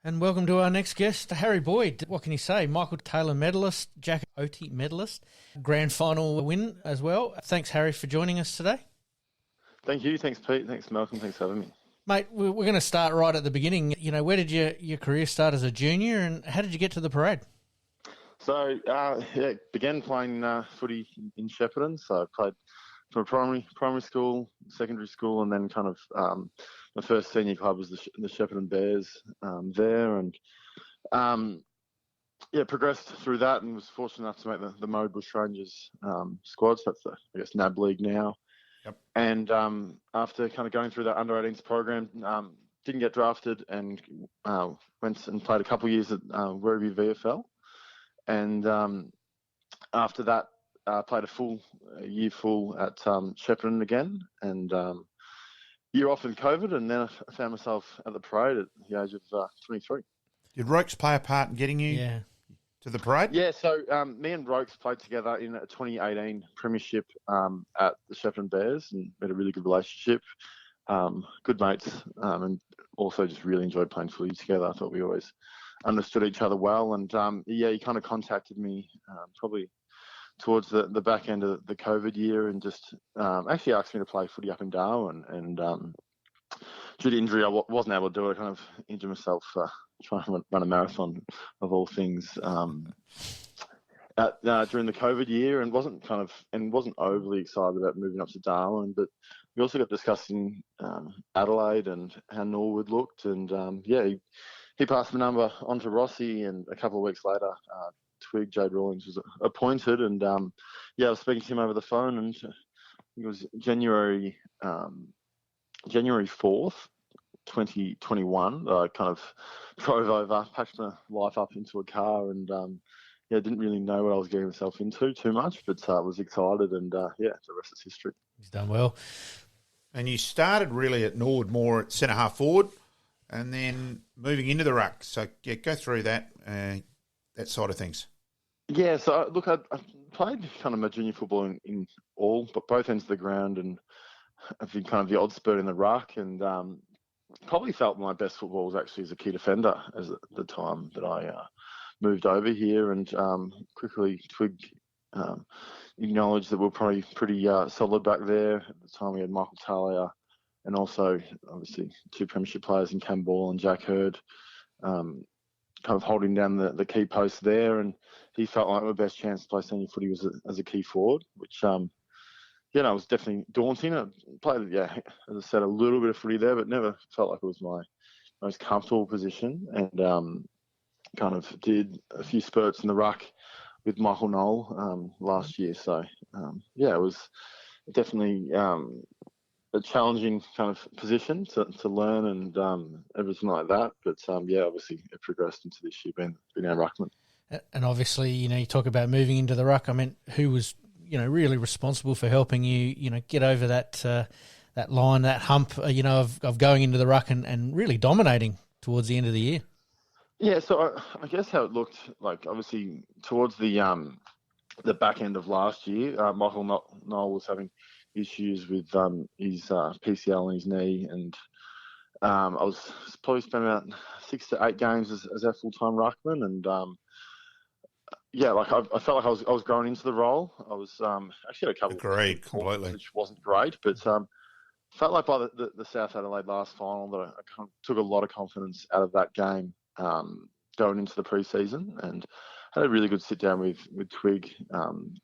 And welcome to our next guest, Harry Boyd. What can you say? Michael Taylor medalist, Jack Oatey medalist, grand final win as well. Thanks, Harry, for joining us today. Thank you. Thanks, Pete. Thanks, Malcolm. Thanks for having me. Mate, we're going to start right at the beginning. You know, where did your career start as a junior and how did you get to the parade? So, began playing footy in Shepparton. So I played from primary school, secondary school, and then kind of my first senior club was the Shepparton Bears there. And, progressed through that and was fortunate enough to make the Murray Bush Rangers squad. So that's the, NAB League now. Yep. And after kind of going through that under-18s program, didn't get drafted and went and played a couple of years at Werribee VFL. And after that, played a year full at Shepparton again, and year off in COVID, and then I found myself at the parade at the age of 23. Did Rokes play a part in getting you to the parade? Yeah, so me and Rokes played together in a 2018 Premiership at the Shepparton Bears, and we had a really good relationship, good mates, and also just really enjoyed playing footy together. I thought we always understood each other well, and he kind of contacted me probably towards the back end of the COVID year, and just actually asked me to play footy up in Darwin, and due to injury I wasn't able to do it. I kind of injured myself trying to run a marathon of all things during the COVID year, and wasn't overly excited about moving up to Darwin, but we also got discussing Adelaide and how Norwood looked, and he passed my number on to Rossi, and a couple of weeks later, Twig, Jade Rawlings, was appointed, and I was speaking to him over the phone, and it was January 4th, 2021. I kind of drove over, packed my life up into a car, and didn't really know what I was getting myself into too much, but was excited, and the rest is history. He's done well. And you started really at Norwood more at centre half forward, and then moving into the ruck. So go through that side of things. Yeah, so look, I played kind of my junior football in all, but both ends of the ground, and I've been kind of the odd spurt in the ruck, and probably felt my best football was actually as a key defender as at the time that I moved over here, and quickly Twig acknowledged that we were probably pretty solid back there. At the time we had Michael Taylor, and also obviously two Premiership players in Cam Ball and Jack Hurd, kind of holding down the key posts there, and he felt like my best chance to play senior footy was as a key forward, which was definitely daunting. I played, as I said, a little bit of footy there, but never felt like it was my most comfortable position, and kind of did a few spurts in the ruck with Michael Knoll last year. So, it was definitely a challenging kind of position to learn and everything like that. But, obviously it progressed into this year being our ruckman. And obviously, you talk about moving into the ruck. I mean, who was, really responsible for helping you, get over that line, that hump, of going into the ruck and really dominating towards the end of the year? Yeah, so I guess how it looked like, obviously towards the back end of last year, Michael Knoll was having issues with his PCL in his knee, and I was probably spent about 6 to 8 games as our full-time ruckman, and I felt like I was growing into the role. I was actually had a couple Agreed, of completely, which wasn't great, but felt like by the South Adelaide last final that I kind of took a lot of confidence out of that game going into the pre-season, and had a really good sit down with Twig, and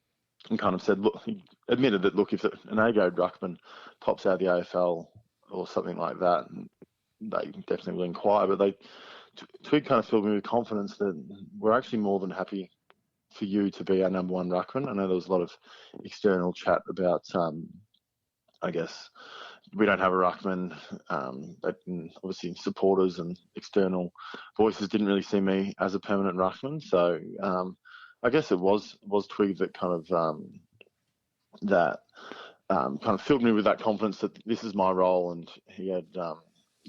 kind of said, look, he admitted that, look, if an A-grade ruckman pops out of the AFL or something like that, they definitely will inquire, but Twig kind of filled me with confidence that we're actually more than happy for you to be our number one ruckman. I know there was a lot of external chat about, I guess, we don't have a ruckman, but obviously supporters and external voices didn't really see me as a permanent ruckman. So I guess it was Twig that kind of filled me with that confidence that this is my role, and he had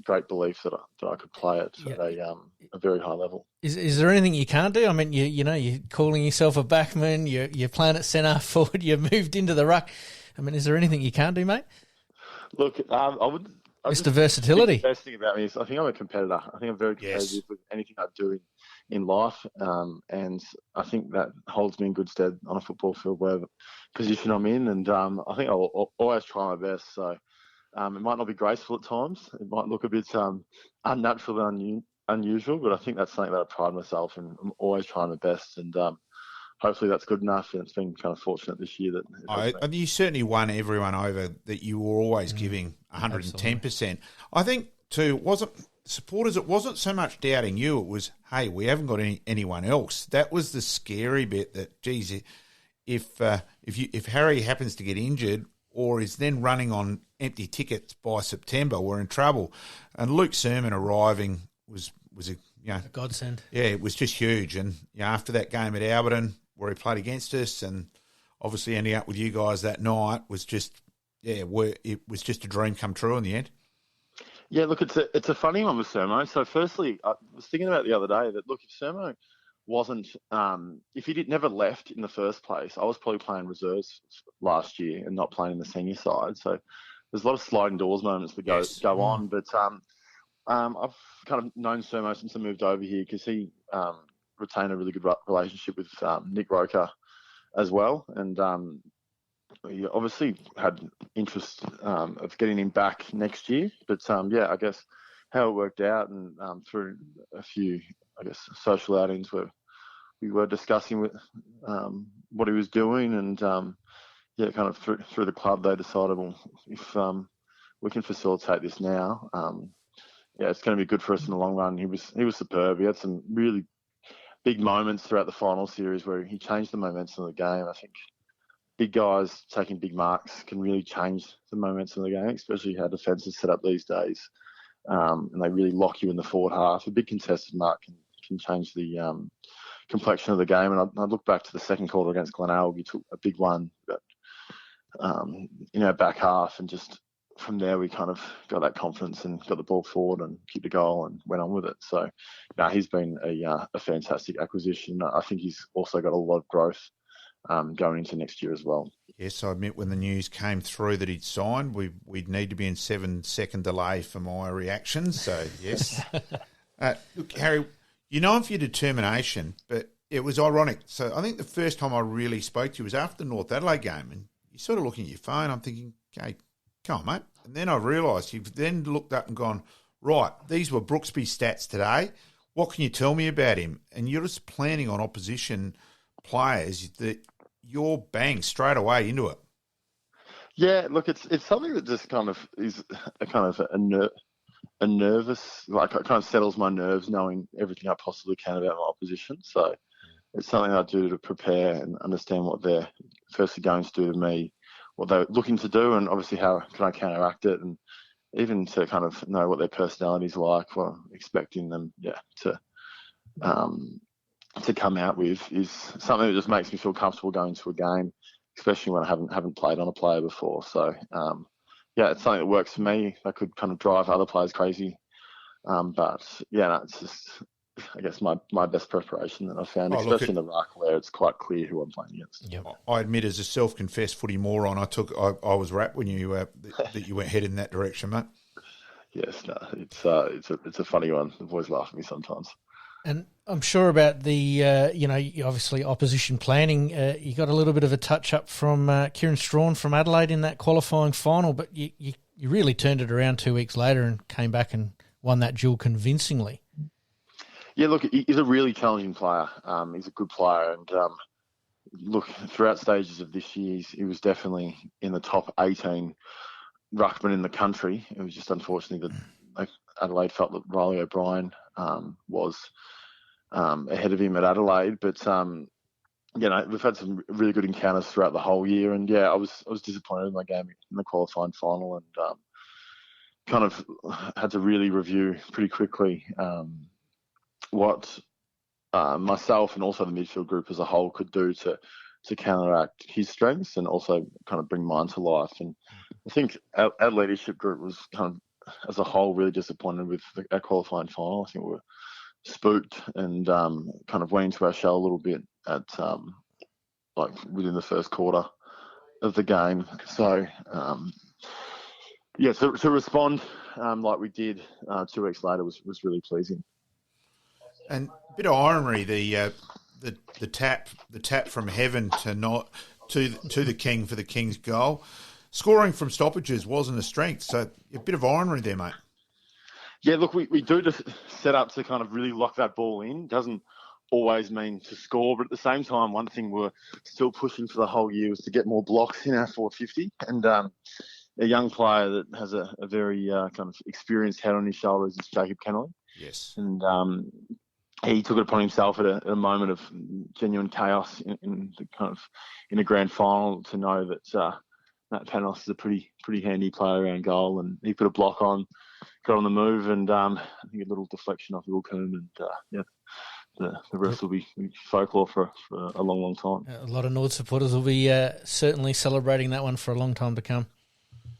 great belief that I could play it at a very high level. Is there anything you can't do? I mean, you're calling yourself a backman, you're playing at centre forward, you moved into the ruck. I mean, is there anything you can't do, mate? Look, I would Mr. Versatility. The best thing about me is I think I'm a competitor. I think I'm very competitive with anything I do in life, and I think that holds me in good stead on a football field, whatever position I'm in. And I think I'll always try my best. So it might not be graceful at times. It might look a bit unnatural and unusual, but I think that's something that I pride myself in. I'm always trying my best, and hopefully that's good enough. And it's been kind of fortunate this year that you certainly won everyone over, that you were always giving 110%. I think too, it wasn't so much doubting you. It was, hey, we haven't got anyone else. That was the scary bit. That, geez, if Harry happens to get injured or is then running on empty tickets by September, we're in trouble. And Luke Sermon arriving was a godsend. Yeah, it was just huge. And after that game at Alberton, where he played against us, and obviously ending up with you guys that night was just, it was just a dream come true in the end. Yeah, look, it's a funny one with Sermo. So firstly, I was thinking about the other day that, look, if Sermo wasn't, if he never left in the first place, I was probably playing reserves last year and not playing in the senior side. So there's a lot of sliding doors moments that go on. But I've kind of known Sermo since I moved over here because he retained a really good relationship with Nick Roker as well. And he obviously had interest of getting him back next year. But, I guess how it worked out and through a few, social outings where we were discussing with what he was doing and, kind of through the club, they decided, well, if we can facilitate this now, it's going to be good for us in the long run. He was superb. He had some really big moments throughout the final series where he changed the momentum of the game. I think big guys taking big marks can really change the momentum of the game, especially how defence is set up these days. And they really lock you in the forward half. A big contested mark can change the complexion of the game. And I look back to the second quarter against Glenelg. He took a big one in our back half, and just from there we kind of got that confidence and got the ball forward and kicked a goal and went on with it. So he's been a fantastic acquisition. I think he's also got a lot of growth going into next year as well. Yes, I admit when the news came through that he'd signed, we'd need to be in 7-second delay for my reaction. So, yes. Look, Harry, you're known for your determination, but it was ironic. So I think the first time I really spoke to you was after the North Adelaide game, and you're sort of looking at your phone. I'm thinking, okay, come on, mate. And then I realised you've then looked up and gone, right, these were Brooksby stats today. What can you tell me about him? And you're just planning on opposition players that you're bang straight away into it. Yeah, look, it's something that just kind of is a nervous, like it kind of settles my nerves knowing everything I possibly can about my opposition. So it's something I do to prepare and understand what they're firstly going to do to me, what they're looking to do, and obviously how can I counteract it, and even to kind of know what their personality's like, what I'm expecting them, to come out with is something that just makes me feel comfortable going to a game, especially when I haven't played on a player before. So, it's something that works for me. I could kind of drive other players crazy. It's just, I guess, my best preparation that I've found, especially in the ruck where it's quite clear who I'm playing against. Yep. I admit, as a self-confessed footy moron, I was rapt when you that you went headed in that direction, mate. Yes, no, it's a funny one. The boys laugh at me sometimes. And I'm sure about the, obviously opposition planning. You got a little bit of a touch-up from Kieran Strawn from Adelaide in that qualifying final, but you really turned it around 2 weeks later and came back and won that duel convincingly. Yeah, look, he's a really challenging player. He's a good player. And, throughout stages of this year, he was definitely in the top 18 ruckman in the country. It was just unfortunately that Adelaide felt that Riley O'Brien was ahead of him at Adelaide, but we've had some really good encounters throughout the whole year, and I was disappointed in my game in the qualifying final, and kind of had to really review pretty quickly what myself and also the midfield group as a whole could do to counteract his strengths and also kind of bring mine to life. And I think our leadership group was kind of, as a whole, really disappointed with our qualifying final. I think we were spooked and kind of went into our shell a little bit at within the first quarter of the game. So to respond like we did 2 weeks later was really pleasing. And a bit of irony, the tap from heaven to the King for the King's goal. Scoring from stoppages wasn't a strength, so a bit of irony there, mate. Yeah, look, we do just set up to kind of really lock that ball in. Doesn't always mean to score, but at the same time, one thing we're still pushing for the whole year was to get more blocks in our 450. And a young player that has a very kind of experienced head on his shoulders is Jacob Kennelly. Yes. And he took it upon himself at a moment of genuine chaos in a grand final to know that Matt Panos is a pretty handy player around goal, and he put a block on, got on the move, and I think a little deflection off Wilcombe, and the rest will be folklore for a long time. A lot of Nord supporters will be certainly celebrating that one for a long time to come.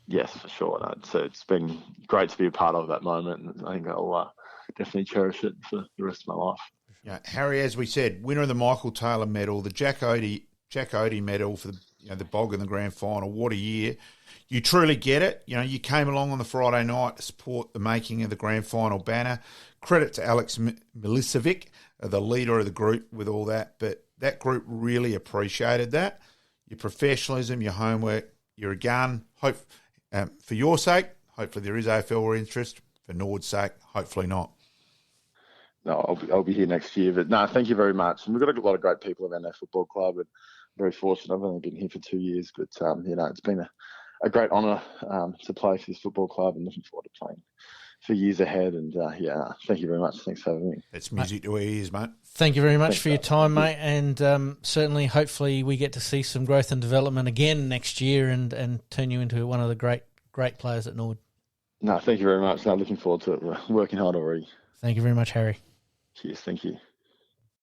Yes, for sure. No, so it's been great to be a part of that moment, and I think I'll definitely cherish it for the rest of my life. Yeah, Harry, as we said, winner of the Michael Taylor Medal, the Jack Odie Medal for the Bog in the grand final. What a year! You truly get it. You came along on the Friday night to support the making of the grand final banner. Credit to Alex Milicevic, the leader of the group, with all that. But that group really appreciated that. Your professionalism, your homework, you're a gun. Hope for your sake, hopefully there is AFL interest. For Nord's sake, hopefully not. No, I'll be here next year. But no, thank you very much. And we've got a lot of great people around our football club, and very fortunate. I've only been here for 2 years, but it's been a great honour to play for this football club, and looking forward to playing for years ahead. And thank you very much. Thanks for having me. It's music to our ears, mate. Thank you very much for your time, mate, and certainly, hopefully, we get to see some growth and development again next year, and turn you into one of the great players at Norwood. No, thank you very much. No, looking forward to it. We're working hard already. Thank you very much, Harry. Cheers. Thank you.